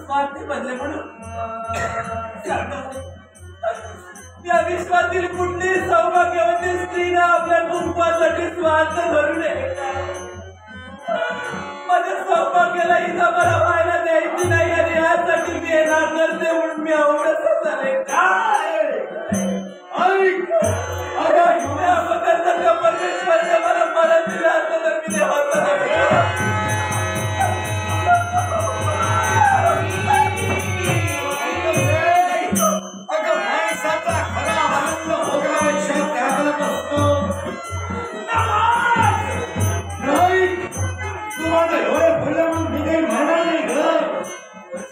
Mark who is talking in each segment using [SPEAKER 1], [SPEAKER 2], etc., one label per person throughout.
[SPEAKER 1] स्वार्थी बनले म्हणून या विश्वातील कुठली सौभाग्यवती स्त्रीने आपल्या कुटुंबासाठी स्वार्थ धरू नये. माझ्या सौभाग्याला इथं मला व्हायला द्यायची नाही आणि यासाठी मी येणार करते म्हणून मी एवढंच झाले. काय परमेश्वरने मला मरण दिलं असतं तर मी देवाचं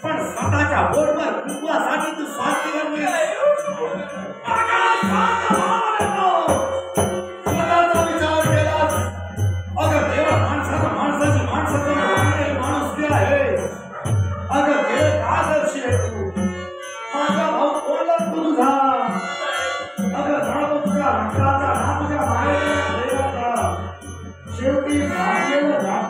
[SPEAKER 2] पण स्वतःच्या बोटवर कुटुंबासाठी तू स्वार्थी स्वतःचा विचार केलास. अगं देवा माणसाची माणूस आहे. अगं देव आदर्शी आहे तू. माझा भाऊ बोलत तू तुझा. अगं जाणतो तुझ्या रक्ताचा ना तुझ्या मायेचा शेवटी भाग्याला जात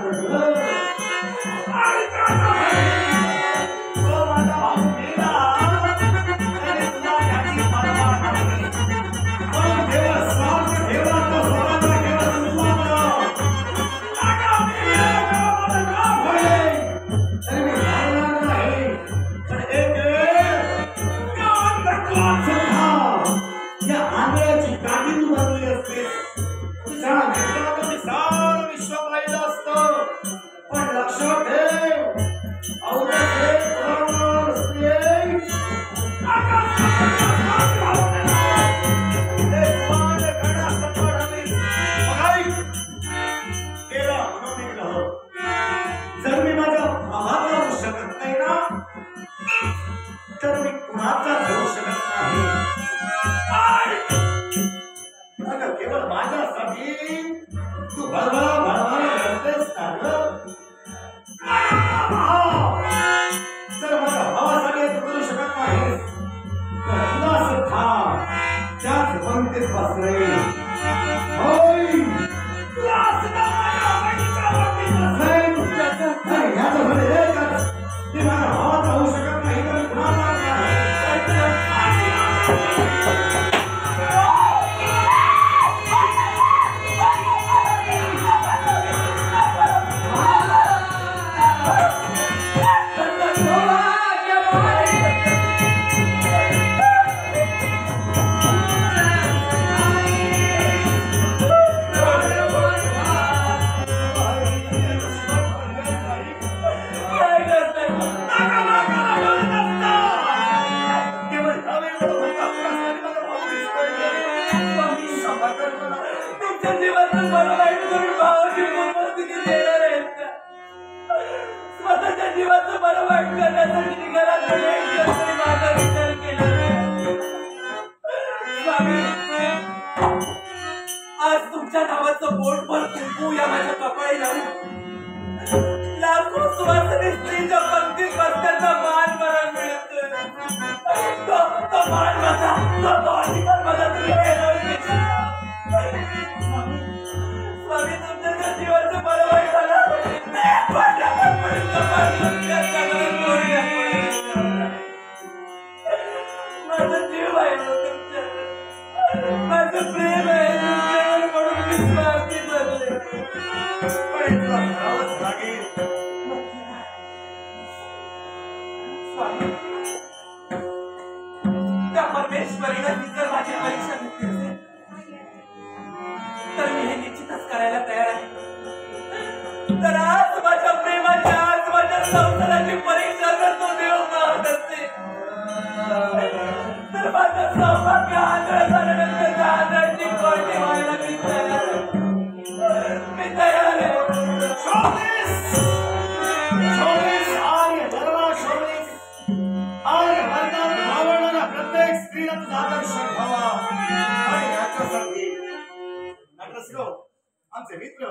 [SPEAKER 2] आमचे मित्र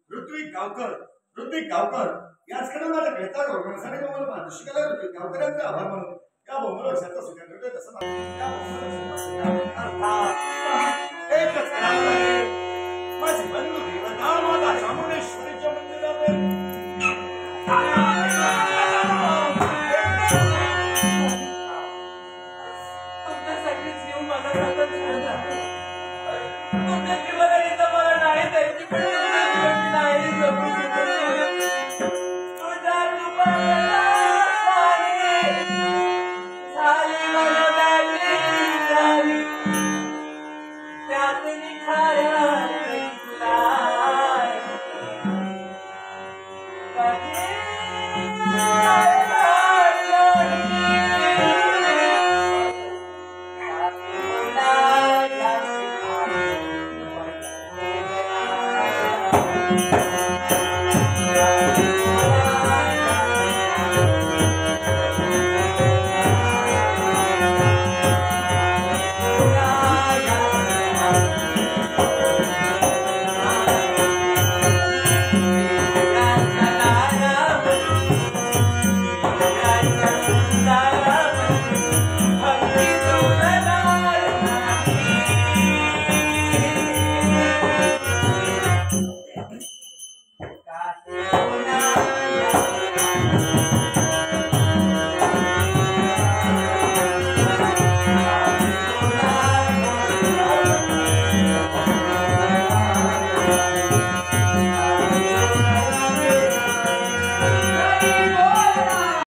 [SPEAKER 2] ऋत्विक गावकर याचकडे मला भेटतात होण्यासाठी मला माणूस शिकायला गावकऱ्यांचे आभार मानून या बोंबलक्षाचा सुखान करतोय तसं एकच करावं लागेल. माझी बंधू देवता माता चामुंडेश्वरीच्या मंदिरात
[SPEAKER 1] नाही जगू शकत. तुझ्या कृपेला झाली मला दाजी झाली. त्यात निखाऱ्या तुला